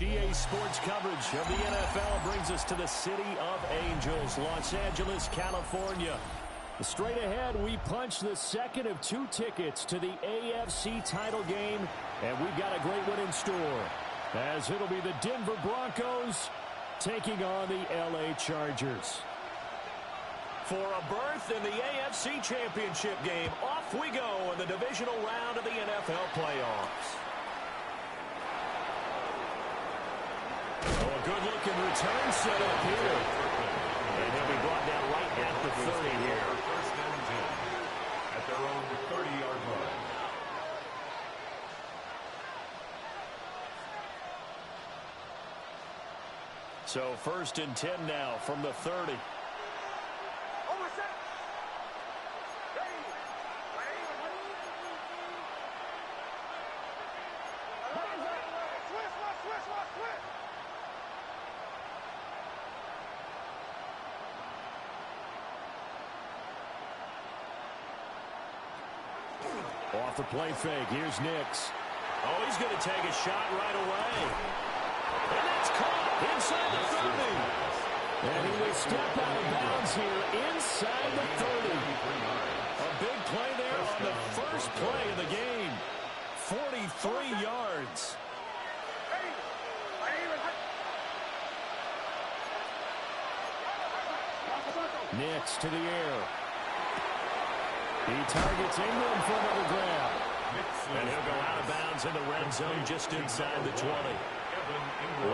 EA Sports coverage of the NFL brings us to the City of Angels, Los Angeles, California. Straight ahead, we punch the second of 2 tickets to the AFC title game, and we've got a great one in store, as it'll be the Denver Broncos taking on the LA Chargers. For a berth in the AFC Championship game, off we go in the divisional round of the NFL playoffs. Good-looking return set up here. And he'll be brought down right at the 30 here. First and 10 at their own 30-yard line. So first and 10 now from the 30. Off the play fake, here's Nix. Oh, he's going to take a shot right away. And that's caught inside the 30. And he will step out of bounds here inside the 30. A big play there on the first play of the game. 43 yards. Nix to the air. He targets Ingram for another grab. And he'll go out of bounds in the red zone just inside the 20.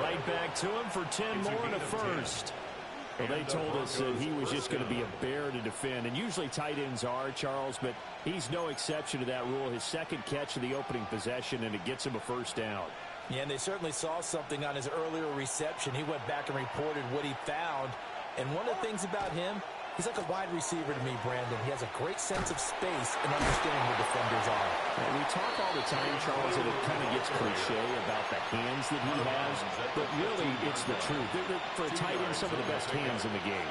Right back to him for 10 more and a first. Well, they told us that he was just going to be a bear to defend. And usually tight ends are, Charles, but he's no exception to that rule. His second catch of the opening possession, and it gets him a first down. Yeah, and they certainly saw something on his earlier reception. He went back and reported what he found. And one of the things about him, he's like a wide receiver to me, Brandon. He has a great sense of space and understanding where defenders are. We talk all the time, Charles, and it kind of gets cliche about the hands that he has, but really it's the truth. For a tight end, some of the best hands in the game.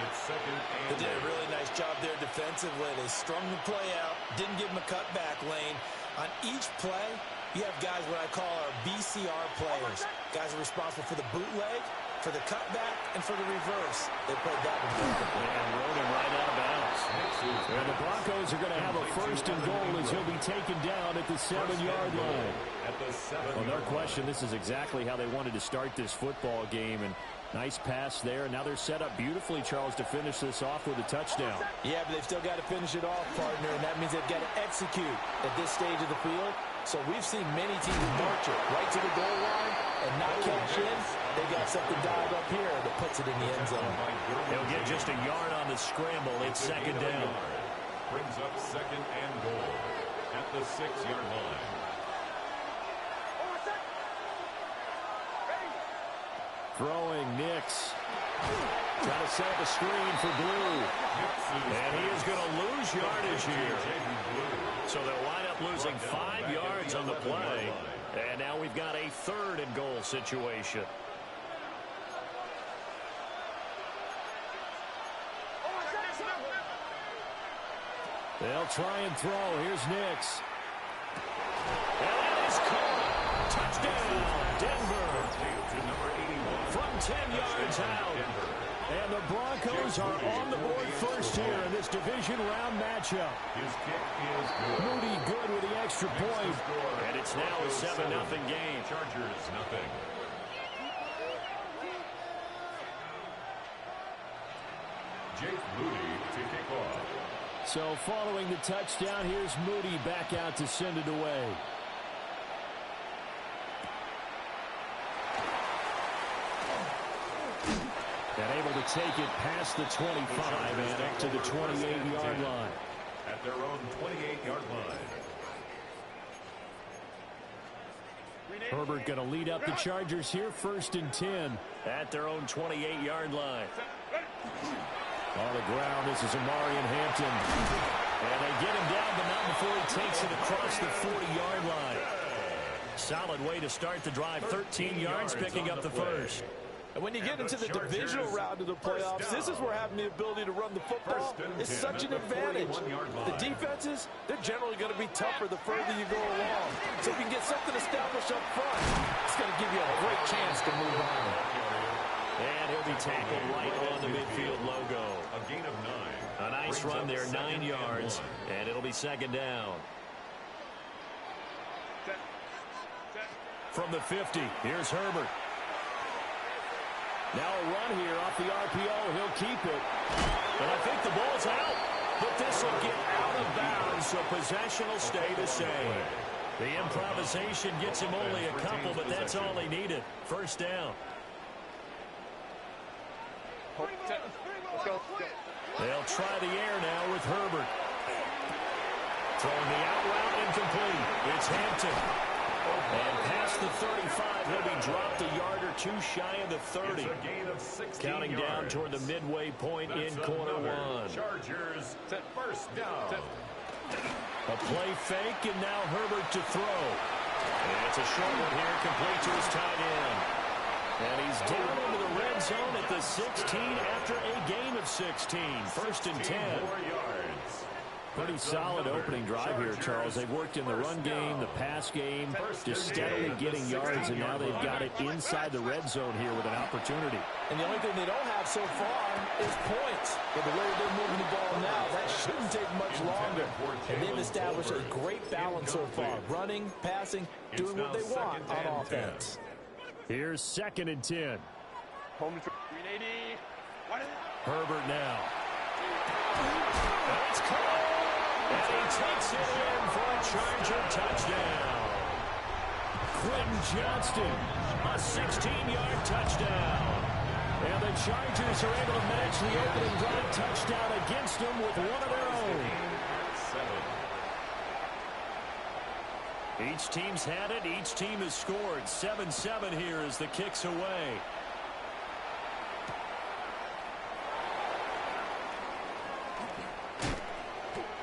They did a really nice job there defensively. They strung the play out, didn't give him a cutback lane. On each play, you have guys what I call our BCR players. Guys are responsible for the bootleg, for the cutback, and for the reverse. They played that one perfectly. And rode him right out of bounds. And the Broncos are going to have a first and goal as he'll be taken down at the 7-yard line. Well, no question, this is exactly how they wanted to start this football game. And nice pass there. Now they're set up beautifully, Charles, to finish this off with a touchdown. Yeah, but they've still got to finish it off, partner, and that means they've got to execute at this stage of the field. So we've seen many teams march it right to the goal line and not cash in. They got something dialed up here that puts it in the end zone. They'll get just a yard on the scramble. It's second down. Brings up second and goal at the 6-yard line. Throwing Nix. Trying to set up a screen for Blue. And he is going to lose yardage here. So they'll wind up losing 5 yards on the play. And now we've got a third and goal situation. They'll try and throw. Here's Nix. And that is caught. Touchdown, Denver. From 10 yards out. And the Broncos are on the board first here in this division round matchup. Moody good with the extra point. And it's now a 7-0 game. Chargers nothing. Jake Moody to kick off. So following the touchdown, here's Moody back out to send it away. And able to take it past the 25 and up to the 28-yard line. At their own 28-yard line. Herbert going to lead up the Chargers here, first and 10 at their own 28-yard line. On the ground, this is Amarian Hampton. And they get him down, but not before he takes it across the 40-yard line. Solid way to start the drive, 13 yards, picking up the first. And when you get into the divisional round of the playoffs, this is where having the ability to run the football is such an advantage. The defenses, they're generally going to be tougher the further you go along. So if you can get something established up front, it's going to give you a great chance to move tackled right on the midfield logo. A gain of 9. A nice run there, 9 yards, and it'll be second down. From the 50, here's Herbert. Now a run here off the RPO. He'll keep it. And I think the ball's out. But this will get out of bounds, so possession will stay the same. The improvisation gets him only a couple, but that's all he needed. First down. They'll try the air now with Herbert. Throwing the out route incomplete. It's Hampton. And past the 35, he'll be dropped a yard or two shy of the 30. Counting down toward the midway point in quarter one. Chargers to first down. A play fake, and now Herbert to throw. And it's a short one here, complete to his tight end. And he's down into the red zone at the 16 after a gain of 16. First and 10. Pretty solid opening drive here, Charles. They've worked in the run game, the pass game, just steadily getting yards, and now they've got it inside the red zone here with an opportunity. And the only thing they don't have so far is points. But the way they're moving the ball now, that shouldn't take much longer. And they've established a great balance so far. Running, passing, doing what they want on offense. Here's second and 10. Herbert now. It's caught. And he takes it in for a Charger touchdown. Quentin Johnston, a 16-yard touchdown. And the Chargers are able to match the opening drive touchdown against them with one of their own. Each team's had it. Each team has scored. 7-7 here as the kick's away.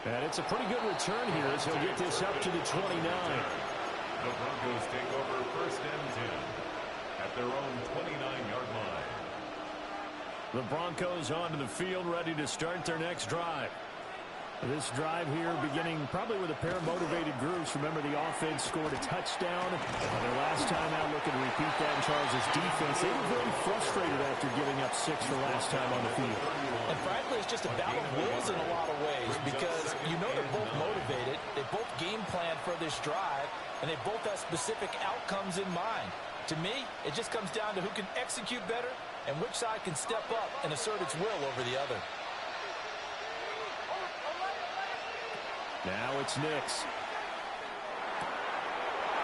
And it's a pretty good return here as he'll get this up to the 29. The Broncos take over first and 10 at their own 29-yard line. The Broncos onto the field, ready to start their next drive. This drive here beginning probably with a pair of motivated groups. Remember, the offense scored a touchdown. Their last time out, looking to repeat that in Charles' defense. They were very frustrated after giving up 6 the last time on the field. And frankly, it's just a battle of wills in a lot of ways because you know they're both motivated. They both game plan for this drive, and they both have specific outcomes in mind. To me, it just comes down to who can execute better and which side can step up and assert its will over the other. Now it's Nix.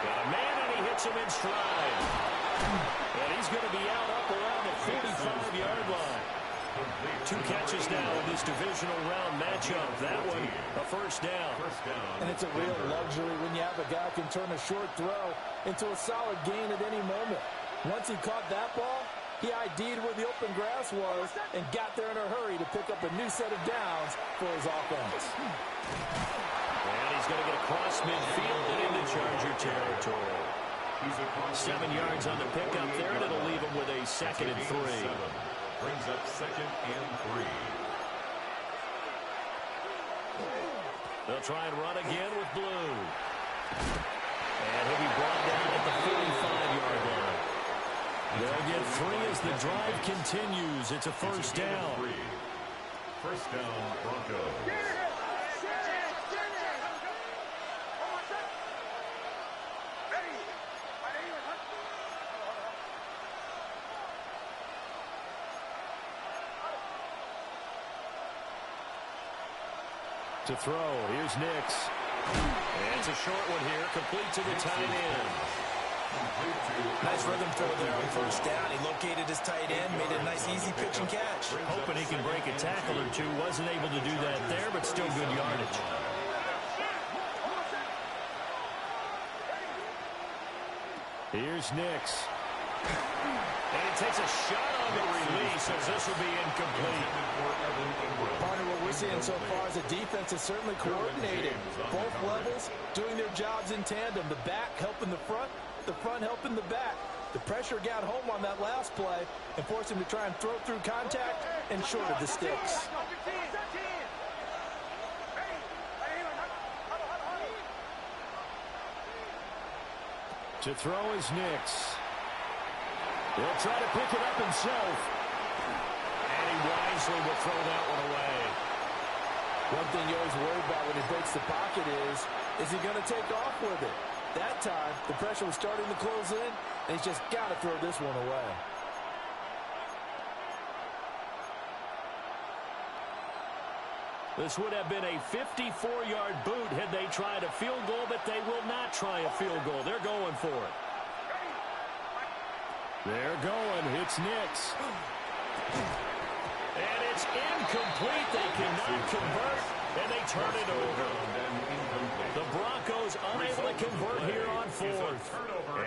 Got a man, and he hits him in stride. And he's going to be out up around the 45-yard line. 2 catches now in this divisional round matchup. That one, a first down. And it's a real luxury when you have a guy who can turn a short throw into a solid gain at any moment. Once he caught that ball, he ID'd where the open grass was and got there in a hurry to pick up a new set of downs for his offense. And he's going to get across midfield and into Charger territory. 7 yards on the pickup there, and it'll leave him with a second and 3. Brings up second and 3. They'll try and run again with Blue. And he'll be brought down at the 45-yard line. They'll get 3 as the drive continues. It's a first down. First down, Broncos. To throw, here's Nix. And it's a short one here, complete to the tight end. Nice rhythm throw there on first down. He located his tight end, made a nice easy pitch and catch. Hoping he can break a tackle or two. Wasn't able to do that there, but still good yardage. Here's Nix. And he takes a shot on the release as this will be incomplete. Partner, what we're seeing so far is the defense is certainly coordinated. Both levels doing their jobs in tandem. The back helping the front helping the back. The pressure got home on that last play and forced him to try and throw through contact and shorted the sticks. To throw is Nix. He'll try to pick it up himself. wisely to throw that one away. One thing you always worry about when he breaks the pocket is he going to take off with it? That time, the pressure was starting to close in, and he's just got to throw this one away. This would have been a 54-yard boot had they tried a field goal, but they will not try a field goal. They're going for it. They're going. It's Nix. And it's incomplete. They cannot convert, and they turn it over. The Broncos unable to convert here on fourth.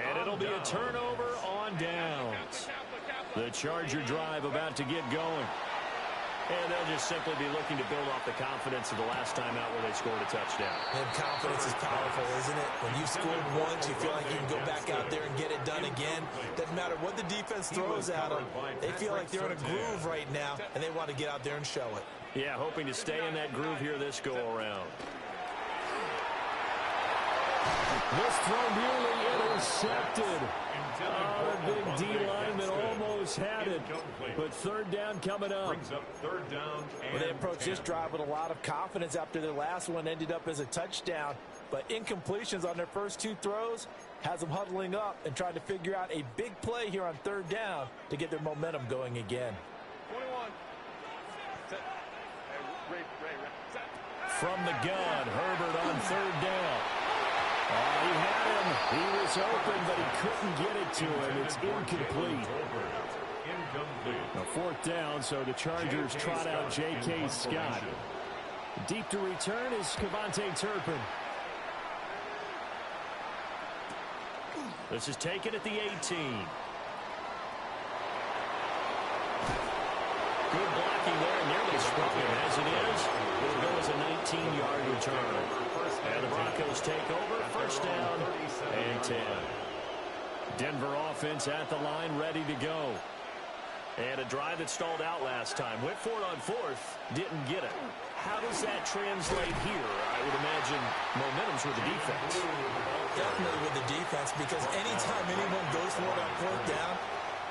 And it'll be a turnover on downs. The Charger drive about to get going. And they'll just simply be looking to build off the confidence of the last time out where they scored a touchdown. And confidence is powerful, isn't it? When you've scored once, you feel like you can go back out there and get it done again. Doesn't matter what the defense throws at them. They feel like they're in a groove right now, and they want to get out there and show it. Yeah, hoping to stay in that groove here this go-around. This throw nearly intercepted. Oh, the big D lineman almost had it. But third down coming up. Well, they approached this drive with a lot of confidence after their last one ended up as a touchdown. But incompletions on their first two throws has them huddling up and trying to figure out a big play here on third down to get their momentum going again. 21. From the gun, Herbert on third down. He had him. He was open, but he couldn't get it to him. It's incomplete. A fourth down, so the Chargers trot out J.K. Scott. Deep to return is Kevontae Turpin. This is taken at the 18. Good blocking there, nearly struck him. As it is, it'll go as a 19-yard return. And the Broncos take over, first down and 10. Denver offense at the line, ready to go. And a drive that stalled out last time. Went for it on fourth, didn't get it. How does that translate here? I would imagine momentum's with the defense. Definitely with the defense, because anytime anyone goes for it on fourth down,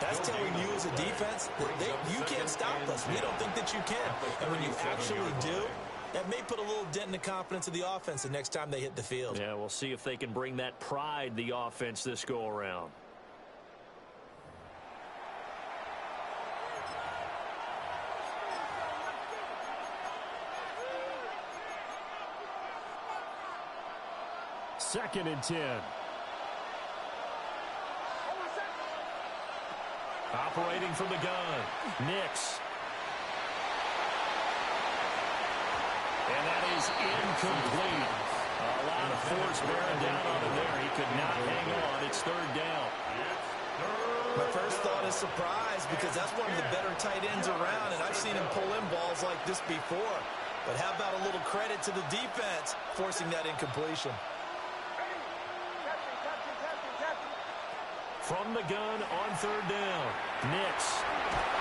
that's telling you as a defense that you can't stop us. We don't think that you can. And when you actually do, that may put a little dent in the confidence of the offense the next time they hit the field. Yeah, we'll see if they can bring that pride, the offense, this go-around. Second and 10. Operating from the gun, Nix. And that is incomplete. A lot of force bearing down on him there. He could not hang on. It's third down. My first thought is surprise, because that's one of the better tight ends around, and I've seen him pull in balls like this before. But how about a little credit to the defense forcing that incompletion? From the gun on third down, Nix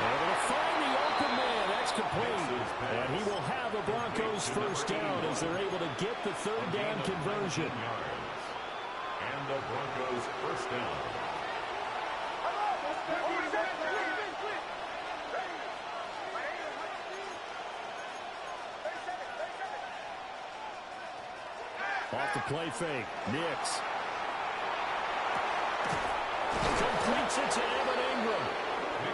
able to find the open man. That's complete. And he will have a Broncos first down as they're able to get the third down conversion. And the Broncos first down. Off the play fake, Nix. Completes it to Evan Ingram.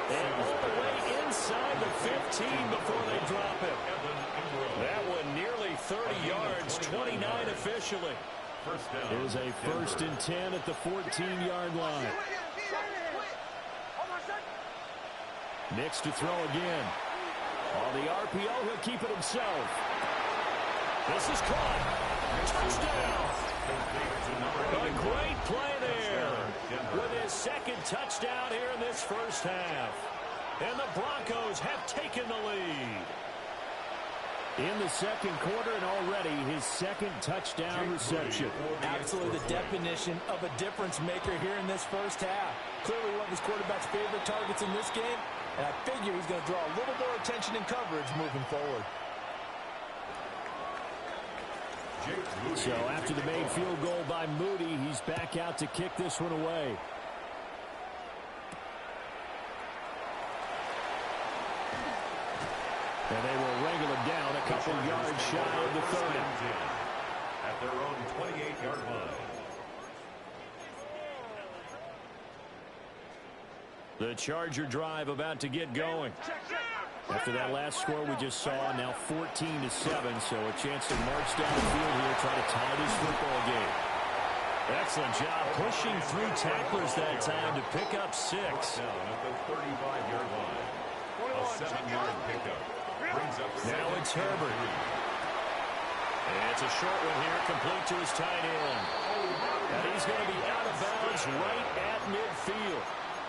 And all the way inside the 15 before they drop him. That one nearly 30 yards, 29 officially. It is a first and 10 at the 14-yard line. Nix to throw again. On the RPO, he'll keep it himself. This is caught. Touchdown. A great play there with his second touchdown here in this first half. And the Broncos have taken the lead. In the second quarter, and already his second touchdown reception. Absolutely the definition of a difference maker here in this first half. Clearly one of his quarterback's favorite targets in this game, and I figure he's going to draw a little more attention and coverage moving forward. So after the made field goal by Moody, he's back out to kick this one away. And they will wrangle him down a couple yards shy of the 30. At their own 28-yard line. The Charger drive about to get going. After that last score we just saw, now 14-7, so a chance to march down the field here, try to tie this football game. Excellent job pushing through tacklers that time to pick up 6. Down at the 35-yard line. A 7-yard pickup. Brings up now it's Herbert. And it's a short one here, complete to his tight end. And he's going to be out of bounds right at midfield.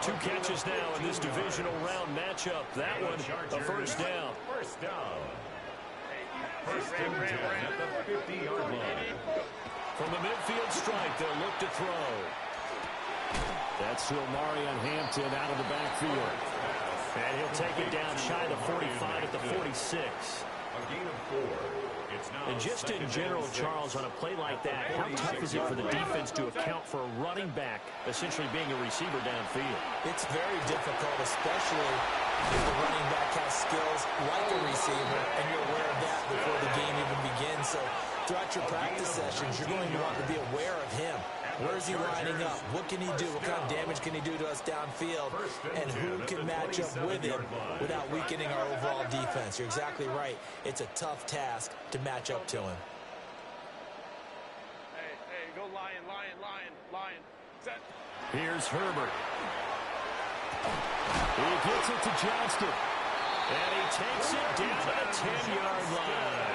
2 catches now in this divisional round matchup. That one, a first down. First down. First and 10 at the 50-yard line. From the midfield stripe, they'll look to throw. That's to Omarion Hampton out of the backfield. And he'll take it down shy of the 45 at the 46. A gain of 4. And just in general, Charles, on a play like that, how tough is it for the defense to account for a running back essentially being a receiver downfield? It's very difficult, especially if the running back has skills like a receiver, and you're aware of that before the game even begins. So throughout your practice sessions, you're going to want to be aware of him. Where is he lining up? What can he do? What kind of damage can he do to us downfield? And who can match up with him without weakening our overall defense? You're exactly right. It's a tough task to match up to him. Hey, go lion. Set. Here's Herbert. He gets it to Johnston. And he takes it down to the 10-yard line.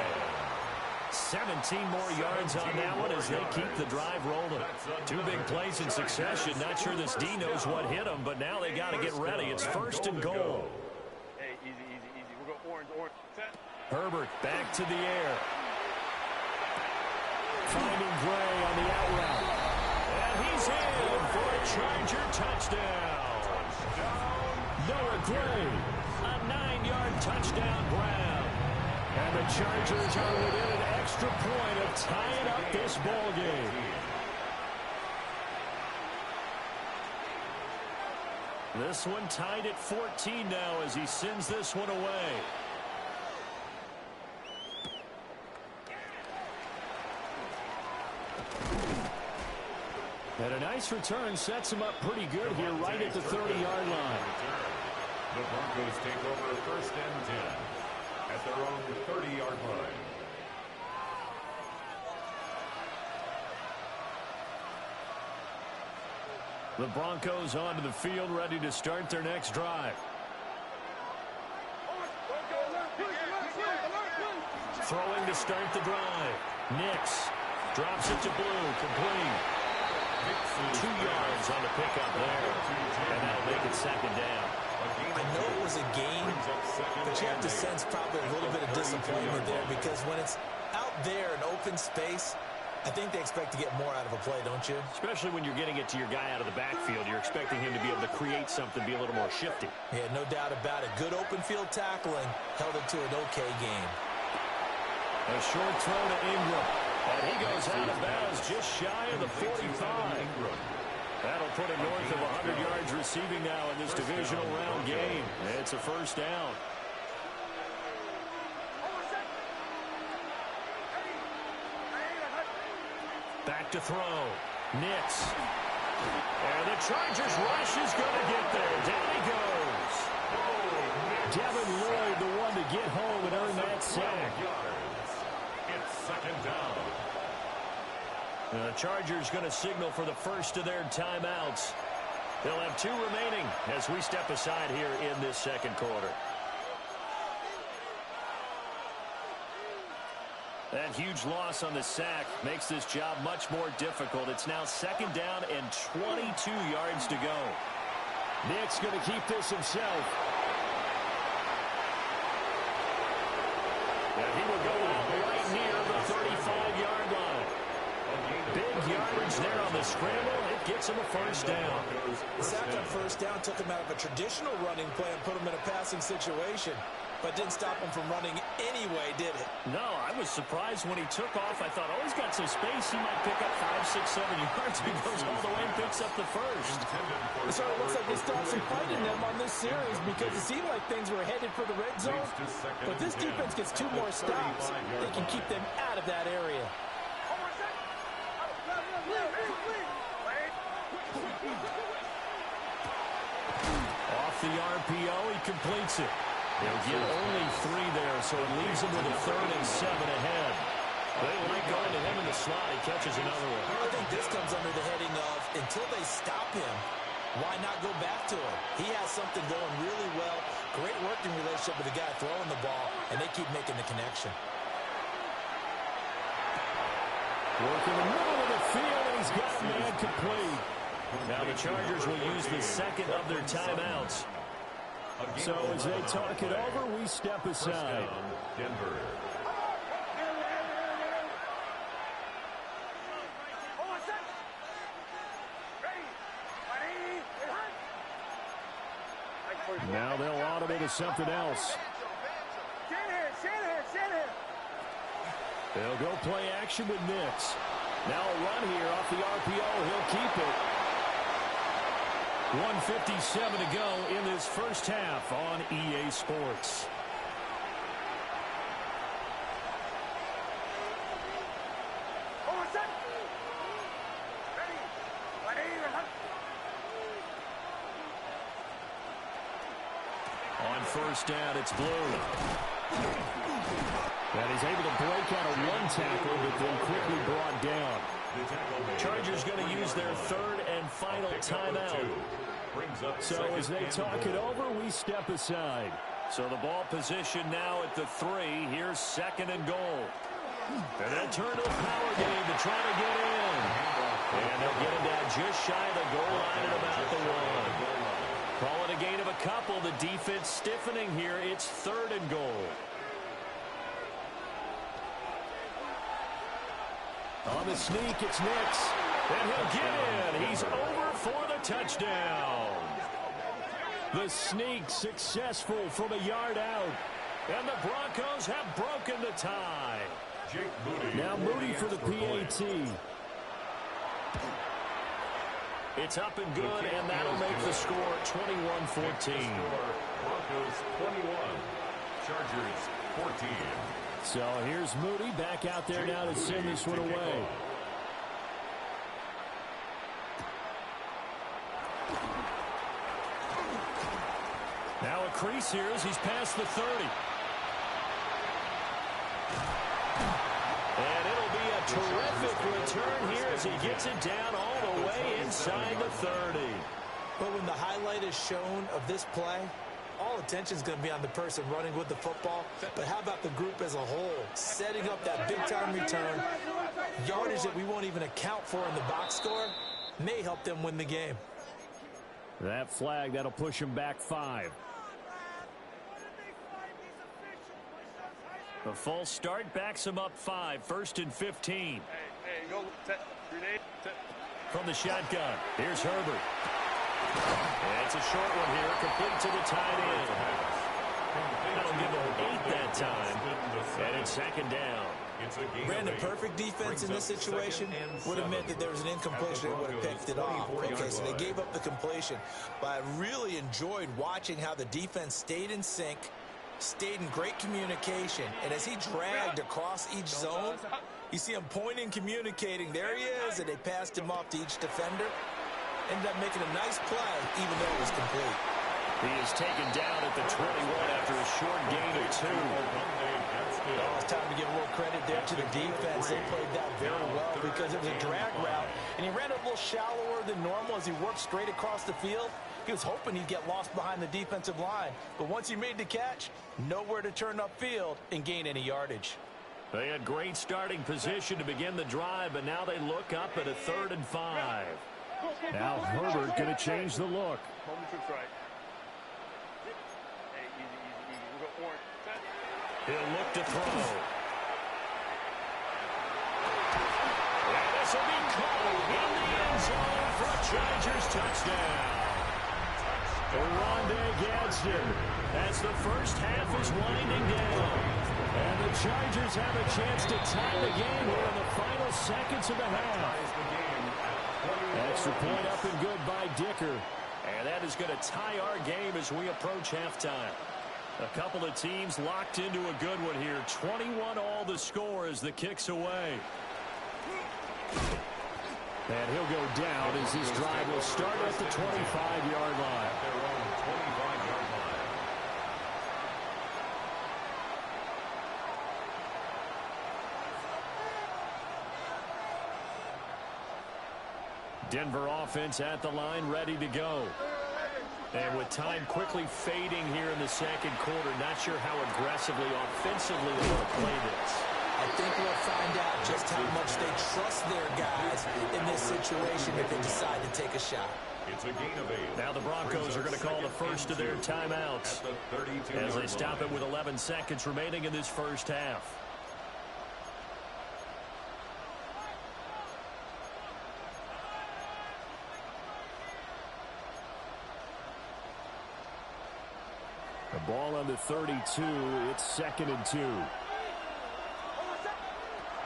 17 more yards on that one as they keep the drive rolling. 2 big plays in succession. Not sure this D knows what hit him, but now they got to get ready. It's first and goal. Hey, easy. We'll go orange. Set. Herbert back to the air. Finding Gray on the out route. And he's in for a Charger touchdown. Noah Gray, a 9-yard touchdown grab. And the Chargers are within an extra point of tying up this ball game. This one tied at 14 now as he sends this one away. And a nice return sets him up pretty good here right at the 30-yard line. The Broncos take over first and 10 at their own 30-yard line. The Broncos onto the field, ready to start their next drive. Throwing to start the drive. Nix drops it to Blue, complete. 2 yards on the pickup there, and that'll make it second down. I know it was a game, but you have to sense probably a little bit of disappointment there because when it's out there in open space, I think they expect to get more out of a play, don't you? Especially when you're getting it to your guy out of the backfield. You're expecting him to be able to create something, be a little more shifty. Yeah, no doubt about it. Good open field tackling held it to an okay game. A short throw to Ingram. And he goes out of bounds just shy of the 45. That'll put him north of 100 yards receiving now in this divisional round game. It's a first down. Back to throw. Nix. And the Chargers rush is going to get there. Down he goes. Devin Lloyd, the one to get home and earn that sack. It's second down. The Chargers going to signal for the first of their timeouts. They'll have 2 remaining as we step aside here in this second quarter. That huge loss on the sack makes this job much more difficult. It's now second down and 22 yards to go. Nick's going to keep this himself. And he will go out right near the 35-yard line. Big yardage there on the scramble. It gets him a first down. The sack on first down took him out of a traditional running play and put him in a passing situation, but didn't stop him from running anyway, did it? No, I was surprised when he took off. I thought, oh, he's got some space. He might pick up 5, 6, 7 yards. He goes all the way and picks up the first. It sort of looks like they still have some fight in them on this series because it seemed like things were headed for the red zone. But this defense gets 2 more stops. They can keep them out of that area. Off the RPO, he completes it. He'll get only 3 there, so it leaves him with a 3rd and 7 ahead. They like going to him in the slot. He catches another one. I think this comes under the heading of until they stop him, why not go back to him? He has something going really well. Great working relationship with the guy throwing the ball, and they keep making the connection. Work in the middle of the field, and he's got a man complete. Now the Chargers will use the second of their timeouts. So as they talk it over, we step aside. Denver. Now they'll automate to something else. They'll go play action with Nix. Now a run here off the RPO. He'll keep it. 1:57 to go in this first half on EA Sports. On first down, it's Blue. And he's able to break out a 1 tackle, but then quickly brought down. Chargers going to use their 3rd and final timeout. So as they talk it over, we step aside. So the ball position now at the 3. Here's 2nd and goal. And they'll turn to a power game to try to get in. And they'll get him down just shy of the goal line at about the 1. Call it a gain of a couple. The defense stiffening here. It's 3rd and goal. On the sneak, it's Nix. And he'll get in. He's over for the touchdown. The sneak successful from a yard out. And the Broncos have broken the tie. Now Moody for the PAT. It's up and good, and that'll make the score 21-14. Broncos 21, Chargers 14. So here's Moody back out there now to send this one away. Now a crease here as he's past the 30. And it'll be a terrific return here as he gets it down all the way inside the 30. But when the highlight is shown of this play, all attention is going to be on the person running with the football. But how about the group as a whole? Setting up that big-time return, yardage that we won't even account for in the box score, may help them win the game. That flag, that'll push him back 5. The false start backs him up 5. 1st and 15. Hey, go set. Grenade. Set. From the shotgun, here's Herbert. And it's a short one here, complete to the tight end. That'll give him 8 that time. And it's 2nd down. Ran the perfect defense in this situation. Would have meant that there was an incompletion and would have picked it off. Okay, so they gave up the completion. But I really enjoyed watching how the defense stayed in sync, stayed in great communication. And as he dragged across each zone, you see him pointing, communicating. There he is, and they passed him off to each defender. Ended up making a nice play, even though it was complete. He is taken down at the 21 after a short gain of 2. Oh, it's time to give a little credit there to the defense. They played that very well because it was a drag route, and he ran a little shallower than normal as he worked straight across the field. He was hoping he'd get lost behind the defensive line, but once he made the catch, nowhere to turn upfield and gain any yardage. They had great starting position to begin the drive, but now they look up at a 3rd and 5. Now Herbert going to change the look. Home troops right. Hey, easy. We'll go orange. Set. He'll look to throw. And this will be caught in the end zone for a Chargers touchdown. Rondé Gadsden as the first half is winding down. And the Chargers have a chance to tie the game here in the final seconds of the half. Extra point up and good by Dicker. And that is going to tie our game as we approach halftime. A couple of teams locked into a good one here. 21-all the score as the kick's away. And he'll go down as this drive will start at the 25-yard line. At their own 25-yard line. Denver offense at the line, ready to go. And with time quickly fading here in the second quarter, not sure how aggressively, offensively they want to play this. I think we'll find out just how much they trust their guys in this situation if they decide to take a shot. It's a gain of 8. Now the Broncos are going to call the first of their timeouts as they stop it with 11 seconds remaining in this first half. The ball on the 32. It's 2nd and 2.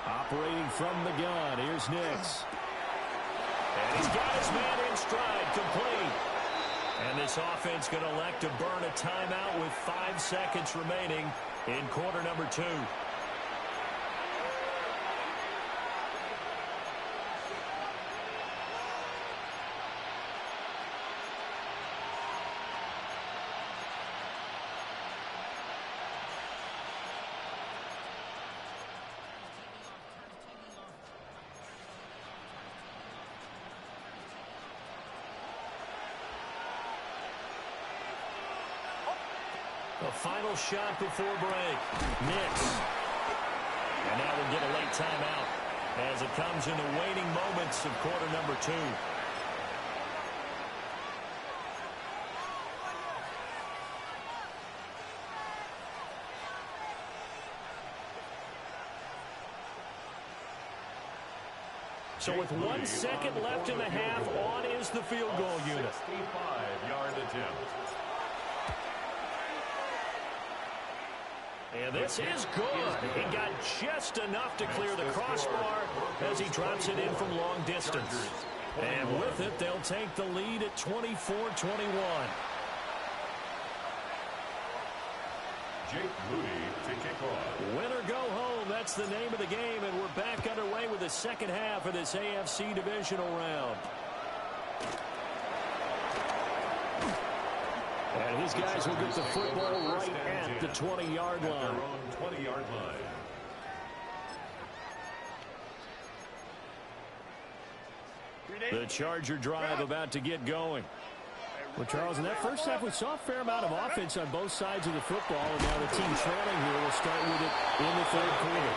Operating from the gun. Here's Nix. And he's got his man in stride, complete. And this offense going to elect to burn a timeout with 5 seconds remaining in quarter number 2. The final shot before break. Nix. And now we'll get a late timeout as it comes in the waning moments of quarter number 2. So with 1 second left in the half, on is the field goal unit. 65-yard attempt. And this is good. He got just enough to clear the crossbar as he drops it in from long distance. And with it, they'll take the lead at 24-21. Jake Moody to kick off. Win or go home, that's the name of the game, and we're back underway with the second half of this AFC Divisional round. And his guys will get the football right at the 20-yard line. Their own 20-yard line. The Charger drive about to get going. Well, Charles, in that first half, we saw a fair amount of offense on both sides of the football, and now the team trailing here will start with it in the third quarter.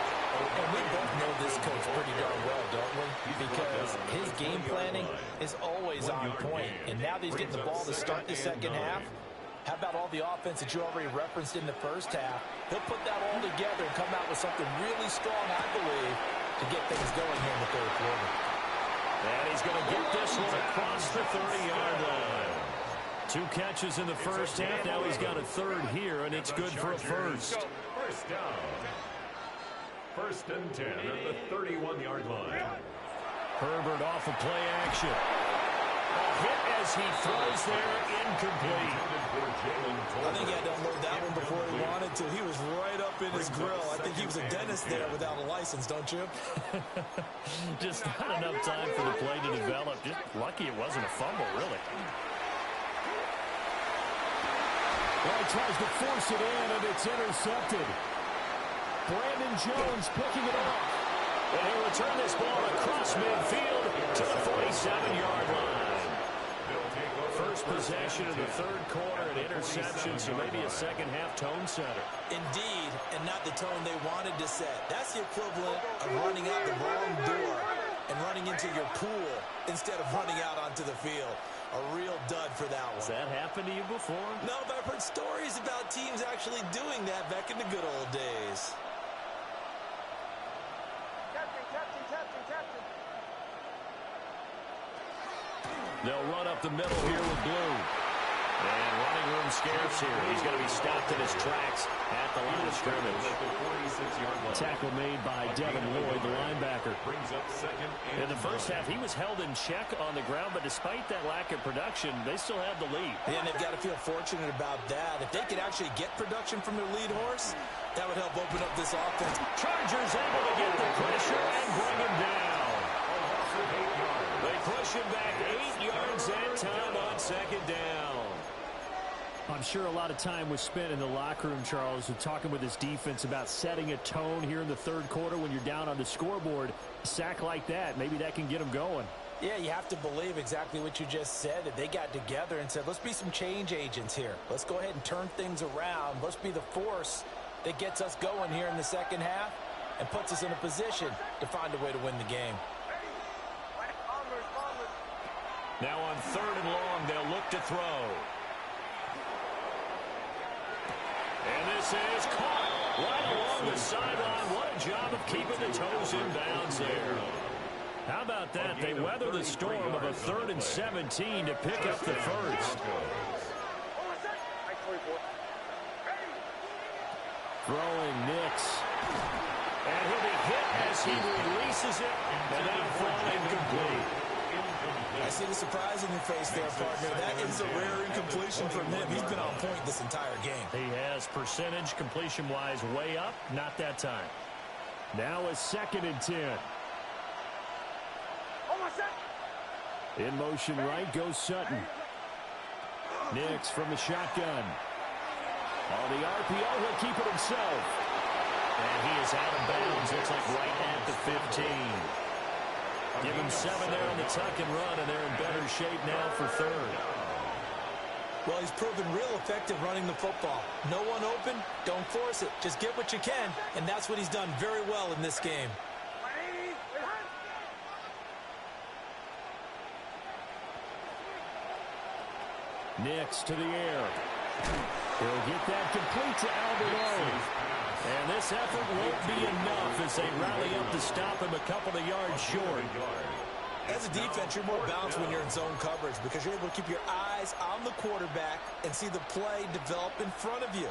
And we both know this coach pretty darn well, don't we? Because his game planning is always on point. And now that he's getting the ball to start the second half, how about all the offense that you already referenced in the first half? He'll put that all together and come out with something really strong, I believe, to get things going here in the third quarter. And he's going to get this one across the 30-yard line. 2 catches in the first half. Now he's got a third here, and it's good for a first. First down. 1st and 10 at the 31-yard line. Herbert off of play action. A hit as he throws there, incomplete. I think he had to unload that one before he wanted to. He was right up in his grill. I think he was a dentist there without a license, don't you? Just not enough time for the play to develop. Just lucky it wasn't a fumble, really. Well, he tries to force it in, and it's intercepted. Brandon Jones picking it up. And he'll return this ball across midfield to the 47-yard line. First possession of the third quarter, an interception, so maybe a second-half tone setter. Indeed, and not the tone they wanted to set. That's the equivalent of running out the wrong door and running into your pool instead of running out onto the field. A real dud for that one. Has that happened to you before? No, but I've heard stories about teams actually doing that back in the good old days. They'll run up the middle here with Blue. And running room scared force here. He's going to be stopped in his tracks at the line of scrimmage. Tackle made by Devin Lloyd, the linebacker. In the first half, he was held in check on the ground, but despite that lack of production, they still have the lead. Yeah, and they've got to feel fortunate about that. If they could actually get production from their lead horse, that would help open up this offense. Chargers able to get the pressure and bring him down. They push him back 8 yards that time on second down. I'm sure a lot of time was spent in the locker room, Charles, with talking with his defense about setting a tone here in the third quarter when you're down on the scoreboard. A sack like that, maybe that can get them going. Yeah, you have to believe exactly what you just said, that they got together and said, let's be some change agents here. Let's go ahead and turn things around. Let's be the force that gets us going here in the second half and puts us in a position to find a way to win the game. Now on third and long, they'll look to throw. And this is caught right along the sideline. What a job of keeping the toes in bounds there. How about that? They weather the storm of a 3rd and 17 to pick up the first. Throwing Nix. And he'll be hit as he releases it. And that'll fall incomplete. I see the surprise in your face there, partner. That is a rare incompletion from him. He's been on point this entire game. He has percentage completion-wise way up. Not that time. Now a 2nd and 10. In motion right goes Sutton. Nix from the shotgun. On the RPO, he'll keep it himself. And he is out of bounds. Looks like right at the 15. Give him 7 there on the tuck and run, and they're in better shape now for third. Well, he's proven real effective running the football. No one open, don't force it. Just get what you can, and that's what he's done very well in this game. Nix to the air. He'll get that complete to Albert. And this effort won't be enough as they rally up to stop him a couple of yards short. As a defense, you're more balanced when you're in zone coverage because you're able to keep your eyes on the quarterback and see the play develop in front of you.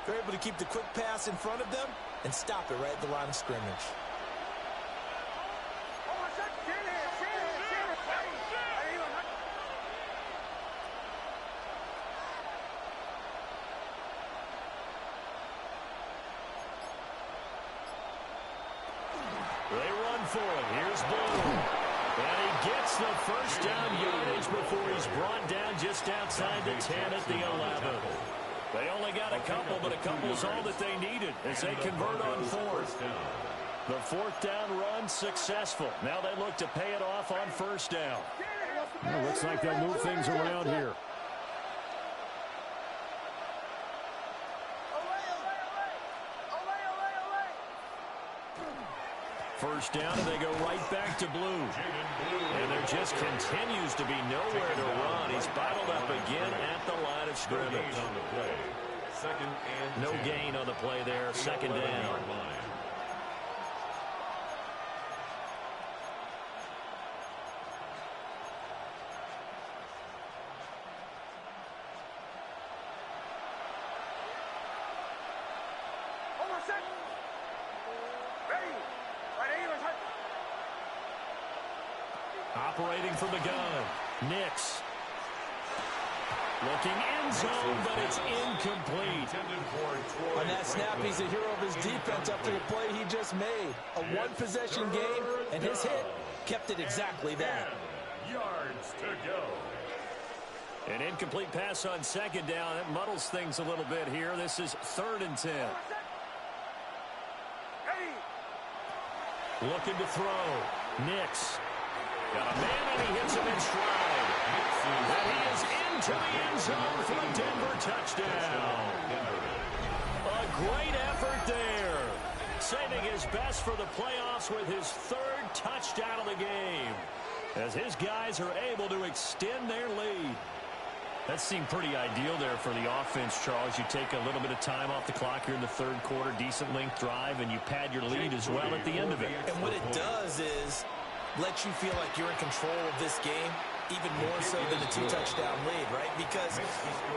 You're able to keep the quick pass in front of them and stop it right at the line of scrimmage. They run for it. Here's Boone. And he gets the first down yardage before he's brought down just outside the 10 at the 11. They only got a couple, but a couple's all that they needed as they convert on 4th. The 4th down run successful. Now they look to pay it off on 1st down. Well, looks like they'll move things around here. First down, and they go right back to Blue. And there just continues to be nowhere to run. He's bottled up again at the line of scrimmage. No gain on the play there. 2nd down. Operating from the gun, Nix. Looking end zone, but it's incomplete. On that snap, he's a hero of his defense after the play he just made. A one-possession game, and his hit kept it exactly that. Yards to go. An incomplete pass on 2nd down. That muddles things a little bit here. This is 3rd and 10. Looking to throw. Nix. Got a man, and he hits him in stride. And he is into the end zone for a Denver touchdown. A great effort there. Saving his best for the playoffs with his 3rd touchdown of the game. As his guys are able to extend their lead. That seemed pretty ideal there for the offense, Charles. You take a little bit of time off the clock here in the 3rd quarter, decent length drive, and you pad your lead as well at the end of it. And what it does is lets you feel like you're in control of this game, even more so than a 2-touchdown lead, right? Because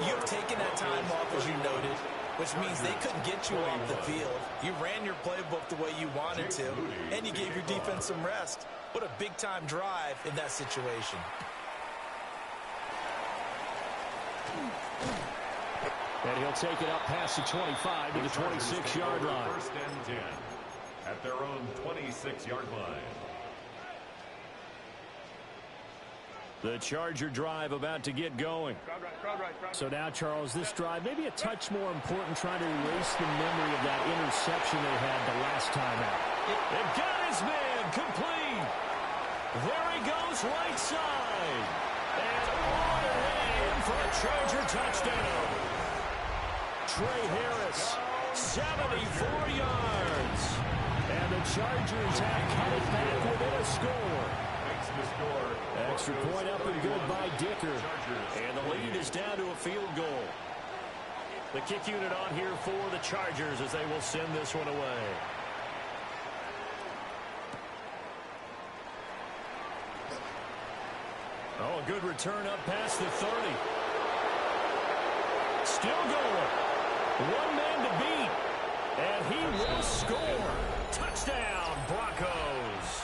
you've taken that time off, as you noted, which means they couldn't get you off the field. You ran your playbook the way you wanted to, and you gave your defense some rest. What a big-time drive in that situation. And he'll take it up past the 25 to the 26-yard line. First and 10 at their own 26-yard line. The Charger drive about to get going. So now, Charles, this drive maybe a touch more important, trying to erase the memory of that interception they had the last time out. They've got his man complete. There he goes, right side. And all the way in for a Charger touchdown. Trey Harris, 74 yards. And the Chargers have cut it back within a score. Extra point up and good by Dicker. And the lead is down to a field goal. The kick unit on here for the Chargers as they will send this one away. Oh, a good return up past the 30. Still going. One man to beat. And he will score. Touchdown, Broncos.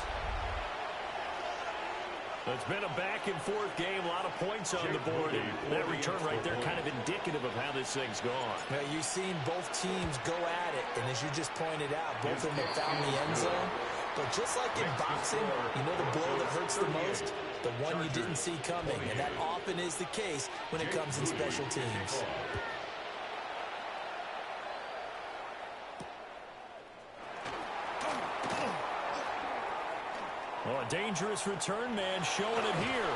It's been a back-and-forth game, a lot of points on the board, and that return right there kind of indicative of how this thing's gone. Now, you've seen both teams go at it, and as you just pointed out, both of them have found the end zone. But just like in boxing, you know the blow that hurts the most? The one you didn't see coming, and that often is the case when it comes in special teams. Oh, a dangerous return man showing it here.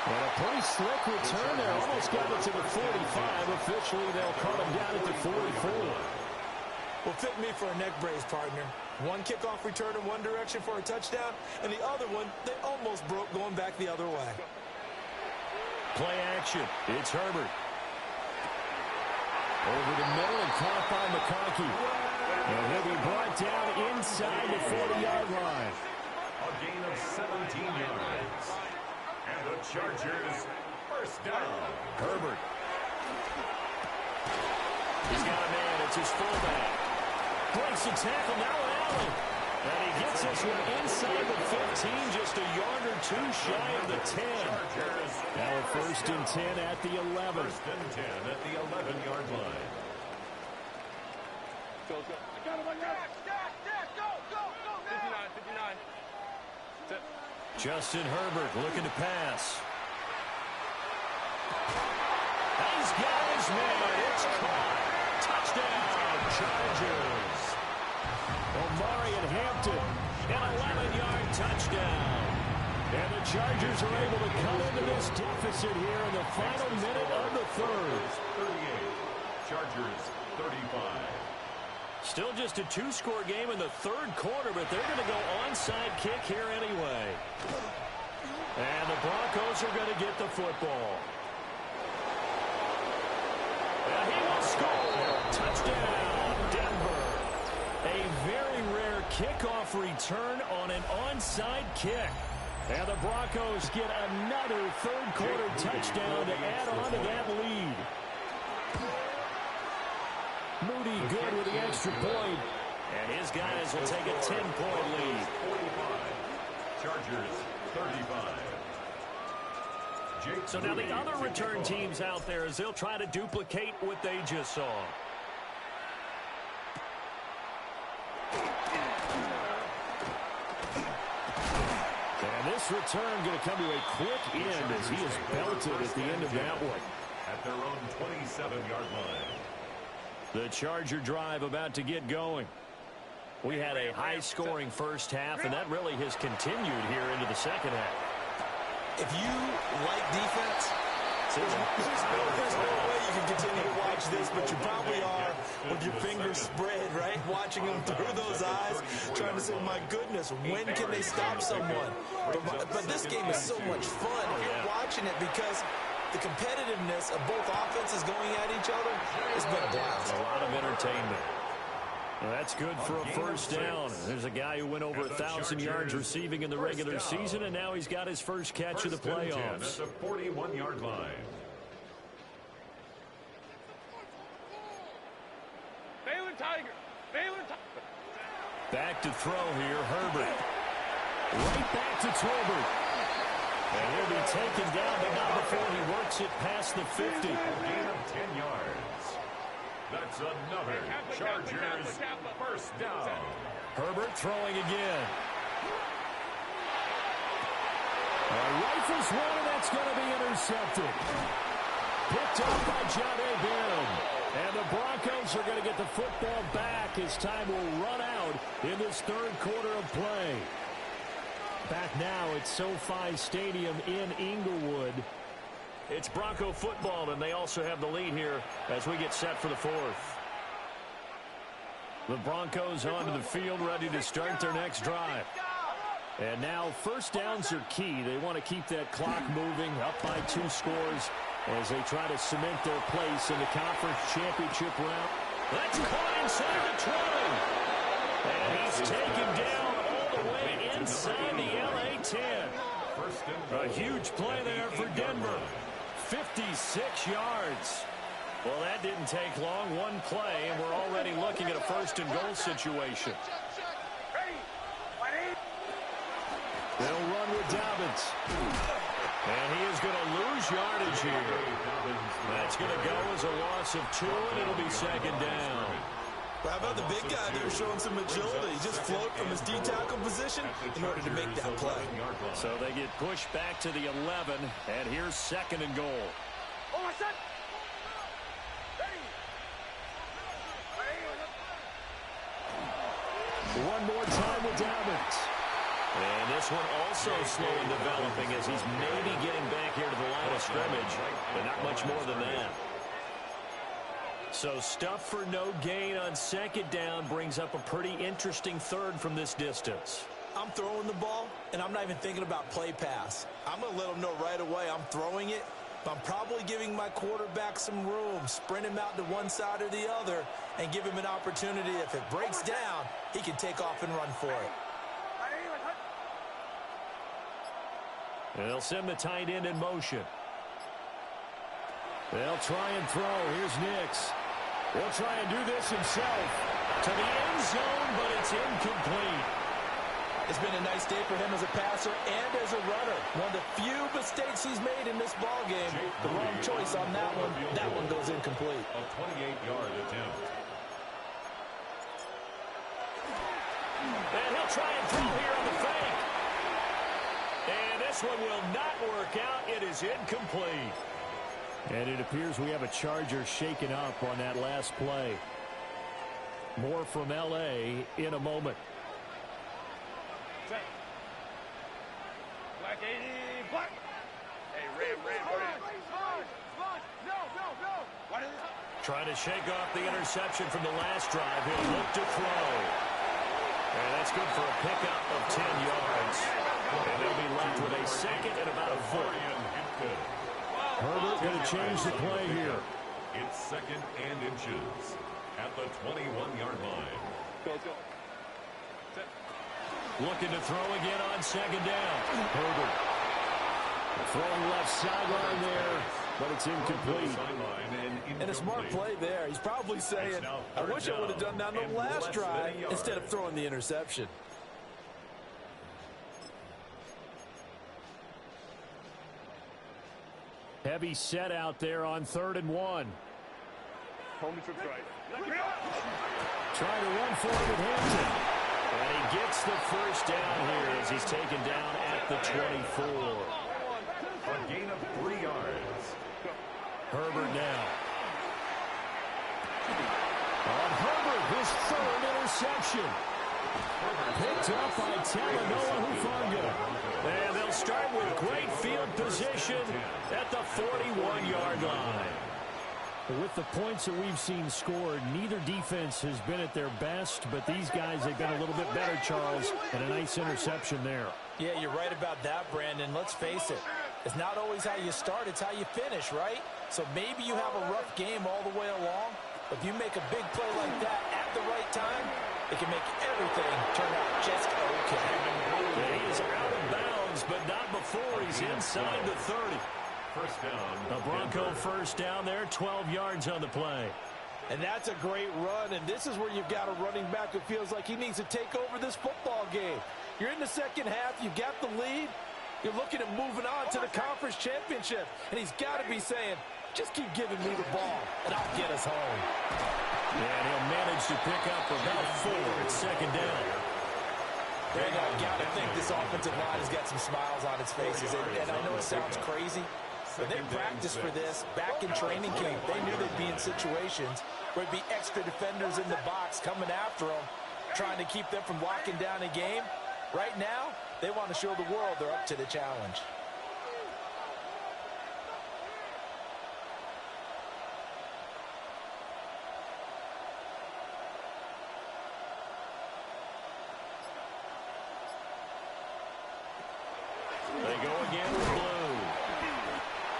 And a pretty slick return there. Almost got it to the 45. Officially, they'll call him down at the 44. Well, fit me for a neck brace, partner. One kickoff return in one direction for a touchdown, and the other one, they almost broke going back the other way. Play action. It's Herbert. Over the middle and caught by McConkey. And he'll be brought down inside the 40-yard line. A gain of 17 yards. And the Chargers first down. Herbert. He's got a man. It's his fullback. Breaks the tackle. Now Allen. And he gets this one inside the 15, just a yard or two shy of the 10. Now a first and 10 at the 11. First and 10 at the 11-yard line. Go. I got him. Go. 59. Justin Herbert looking to pass. He's got his man. It's caught. Touchdown, Chargers. Omarion Hampton, an 11-yard touchdown. And the Chargers are able to cut into this deficit here in the final minute of the third. 38. Chargers 35. Still just a two-score game in the third quarter, but they're going to go onside kick here anyway. And the Broncos are going to get the football. And he will score. Touchdown, Denver. A very rare kickoff return on an onside kick. And the Broncos get another third-quarter touchdown to add on to that lead. Moody good with the extra point. And his guys will take a 10-point lead. 45. Chargers 35. So now the other return teams out there as they'll try to duplicate what they just saw. And this return going to come to a quick end as he is belted at the end of that one. At their own 27-yard line. The Charger drive about to get going. We had a high-scoring first half, and that really has continued here into the second half. If you like defense, there's no way you can continue to watch this, but you probably are with your fingers spread, right? Watching them through those eyes, trying to say, my goodness, when can they stop someone? But this game is so much fun if you're watching it because the competitiveness of both offenses going at each other has been a blast. A lot of entertainment. Well, that's good for a first down. There's a guy who went over 1,000 yards receiving in the regular season, and now he's got his first catch of the playoffs. At the 41-yard line. Back to throw here, Herbert. Right back to Tolbert. And he'll be taken down, but not before he works it past the 50. A gain of 10 yards. That's another Chargers first down. Herbert throwing again. Rifles one, and that's going to be intercepted. Picked up by Johnny Barron. And the Broncos are going to get the football back as time will run out in this third quarter of play. Back now at SoFi Stadium in Inglewood. It's Bronco football, and they also have the lead here as we get set for the fourth. The Broncos onto the field, ready to start their next drive. And now first downs are key. They want to keep that clock moving, up by 2 scores as they try to cement their place in the conference championship round. That's caught inside the 20. And he's taken down all the way inside the LA 10. A huge play there for Denver. 56 yards. Well, that didn't take long. One play, and we're already looking at a first-and-goal situation. They'll run with Dobbins. And he is going to lose yardage here. That's going to go as a loss of 2, and it'll be second down. Well, how about the big guy there showing some agility? He just float from his D-tackle position in order to make that play. So they get pushed back to the 11, and here's second and goal. One more time with Dobbins. And this one also slow in developing as he's maybe getting back here to the line of scrimmage, but not much more than that. So stuff for no gain on second down brings up a pretty interesting third from this distance. I'm throwing the ball, and I'm not even thinking about play pass. I'm going to let him know right away I'm throwing it, but I'm probably giving my quarterback some room, sprint him out to one side or the other, and give him an opportunity. If it breaks down, he can take off and run for it. And they'll send the tight end in motion. They'll try and throw. Here's Nix. He'll try and do this himself. To the end zone, but it's incomplete. It's been a nice day for him as a passer and as a runner. One of the few mistakes he's made in this ball game. The wrong choice on that one. That one goes incomplete. A 28-yard attempt. And he'll try and throw here on the fake. And this one will not work out. It is incomplete. And it appears we have a Charger shaken up on that last play. More from L.A. in a moment. Black 80, black. Hey, Ram. No. What is it? Trying to shake off the interception from the last drive. He'll look to throw. And that's good for a pickup of 10 yards. And they'll be left with a second and about a foot. Herbert going to change the play here. It's second and inches at the 21-yard line. Go. Looking to throw again on second down. Herbert throwing left sideline there, but it's incomplete. And a smart play there. He's probably saying, I wish I would have done that on the last drive instead of throwing the interception. Heavy set out there on 3rd and 1. Home trip right. Trying to run for it with Hampton. And he gets the first down here as he's taken down at the 24. A gain of 3 yards. Herbert now. On Herbert, his 3rd interception. Picked up by Talanoa Hufanga. And they'll start with great field position at the 41-yard line. With the points that we've seen scored, neither defense has been at their best, but these guys have been a little bit better, Charles, and a nice interception there. Yeah, you're right about that, Brandon. Let's face it. It's not always how you start, it's how you finish, right? So maybe you have a rough game all the way along, If you make a big play like that at the right time, it can make everything turn out just okay. He is out of bounds, but not before he's inside the 30. First down. A Bronco first down there, 12 yards on the play. And that's a great run, and this is where you've got a running back who feels like he needs to take over this football game. You're in the second half, you got the lead, you're looking at moving on to the conference championship, and he's got to be saying, just keep giving me the ball, and I'll get us home. And he'll manage to pick up about 4 at second down. And I've got to think this offensive line has got some smiles on its faces, and I know it sounds crazy, but they practiced for this back in training camp. They knew they'd be in situations where there'd be extra defenders in the box coming after them, trying to keep them from locking down a game. Right now, they want to show the world they're up to the challenge. They go again with blue.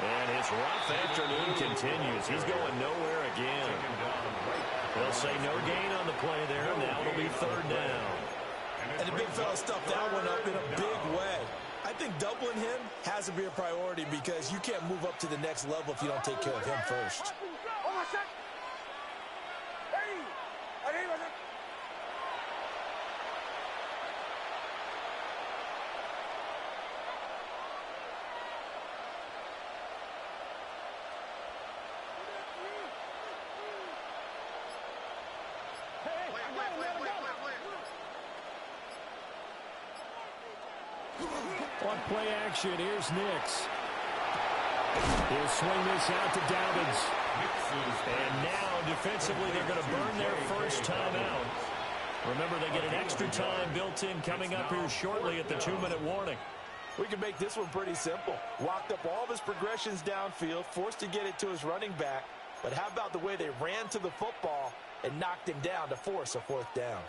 And his rough afternoon continues. He's going nowhere again. They'll say no gain on the play there. Now it'll be third down. And the big fella stuffed that one up in a big way. I think doubling him has to be a priority because you can't move up to the next level if you don't take care of him first. On play action, here's Nix. He'll swing this out to Dobbins. And now, defensively, they're going to burn their first time out. Remember, they get an extra time built in coming up here shortly at the 2-minute warning. We can make this one pretty simple. Walked up all of his progressions downfield, forced to get it to his running back. But how about the way they ran to the football and knocked him down to force a fourth down?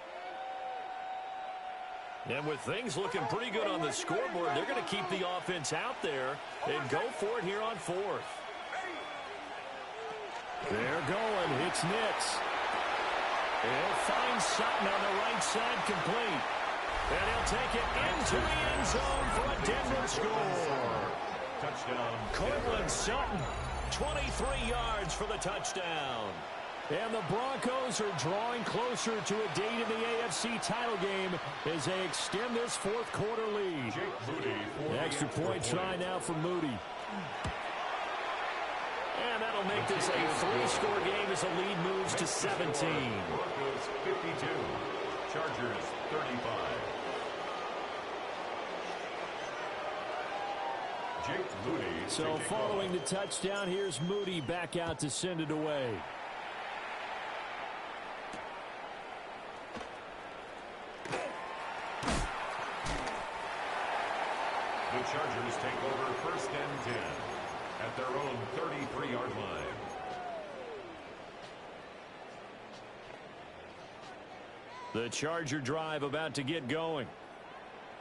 And with things looking pretty good on the scoreboard, they're going to keep the offense out there and go for it here on fourth. They're going. It's Nix. He'll find Sutton on the right side complete. And he'll take it into the end zone for a Denver score. Touchdown. Cortland Sutton, 23 yards for the touchdown. And the Broncos are drawing closer to a date in the AFC title game as they extend this fourth quarter lead. The extra point try now for Moody. And that'll make this a 3-score game as the lead moves to 17. Broncos 52, Chargers 35. Jake Moody. So following the touchdown, here's Moody back out to send it away. The Chargers take over first and 10 at their own 33-yard line. The Charger drive about to get going.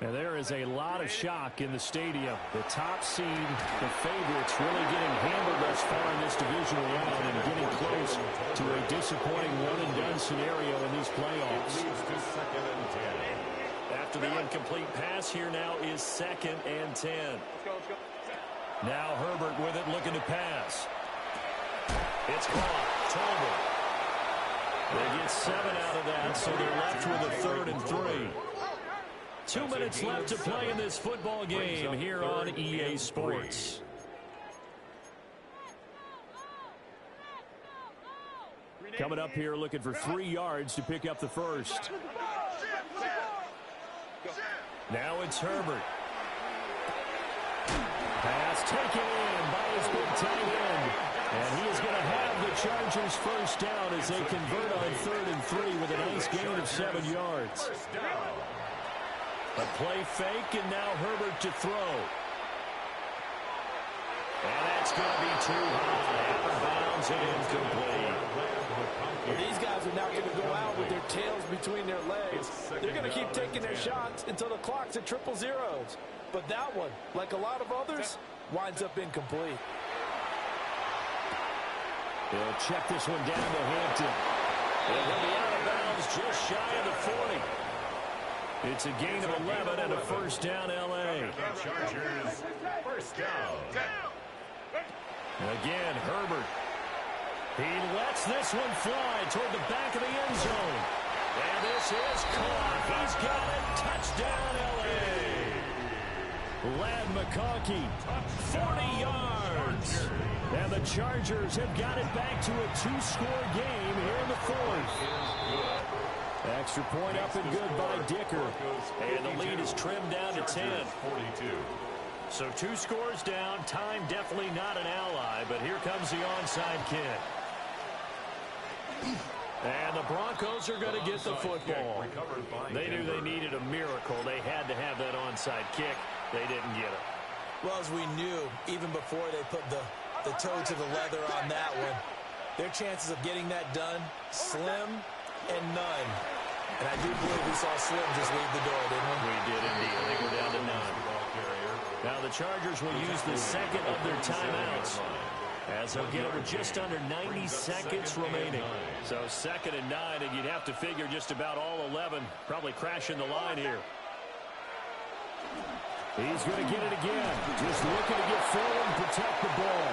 And there is a lot of shock in the stadium. The top seed, the favorites, really getting handled thus far in this divisional round and getting close to a disappointing one-and-done scenario in these playoffs. It leads to second and 10. After the incomplete pass, here now is second and 10. Now Herbert with it, looking to pass. It's caught. Tolbert. They get 7 out of that, so they're left with a 3rd and 3. 2 minutes left to play in this football game here on EA Sports. Coming up here looking for 3 yards to pick up the first. Now it's Herbert. Pass taken in by his big tight end. And he is going to have the Chargers first down as they convert on 3rd and 3 with a nice gain of 7 yards. A play fake, and now Herbert to throw. And that's going to be too high. Out of bounds and incomplete. Well, these guys are now going to go out with their tails between their legs. They're going to keep taking their shots until the clock's at 0-0. But that one, like a lot of others, winds up incomplete. He'll check this one down to Hampton. And he'll be out of bounds just shy of the 40. It's a gain of 11 and a first down, L.A. Chargers, first down. Again, Herbert. He lets this one fly toward the back of the end zone. And this is caught. He's got it. Touchdown, L.A. Lad McConkey, 40 yards. And the Chargers have got it back to a 2-score game here in the fourth. Extra point up and good by Dicker. And the lead is trimmed down to 10. 42. So 2 scores down. Time definitely not an ally, but here comes the onside kick. And the Broncos are going to get the football. They knew they needed a miracle. They had to have that onside kick. They didn't get it. Well, as we knew, even before they put the toe to the leather on that one, their chances of getting that done, slim and none. And I do believe we saw Slim just leave the door, didn't we? We did indeed. I think we're down to none. Now the Chargers will use the second of their timeouts, as they'll get it with just under 90 seconds remaining. So 2nd and 9, and you'd have to figure just about all 11 probably crashing the line here. He's going to get it again. Just looking to get forward and protect the ball.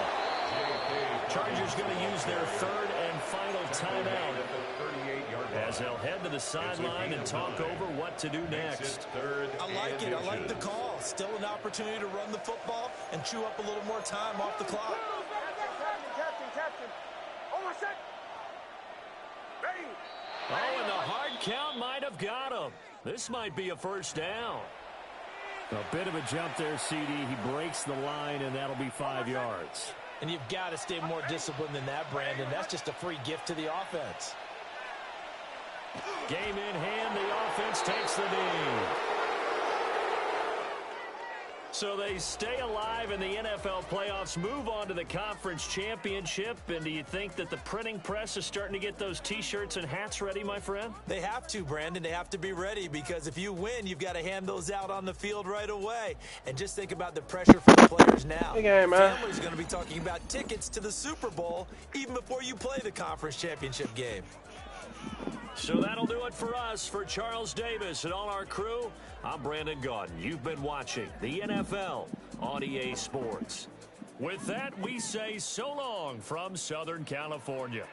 Chargers going to use their 3rd and final timeout, as they'll head to the sideline and talk over what to do next. I like it. I like the call. Still an opportunity to run the football and chew up a little more time off the clock. Captain. Almost set. Ready. Oh, and the hard count might have got him. This might be a first down. A bit of a jump there, CD. He breaks the line, and that'll be 5 yards. And you've got to stay more disciplined than that, Brandon. That's just a free gift to the offense. Game in hand, the offense takes the knee. So they stay alive in the NFL playoffs, move on to the conference championship. And do you think that the printing press is starting to get those T-shirts and hats ready, my friend? They have to, Brandon. They have to be ready, because if you win, you've got to hand those out on the field right away. And just think about the pressure for the players now. Big game, man. Families going to be talking about tickets to the Super Bowl even before you play the conference championship game. So that'll do it for us. For Charles Davis and all our crew, I'm Brandon Gaudin. You've been watching the NFL on EA Sports. With that, we say so long from Southern California.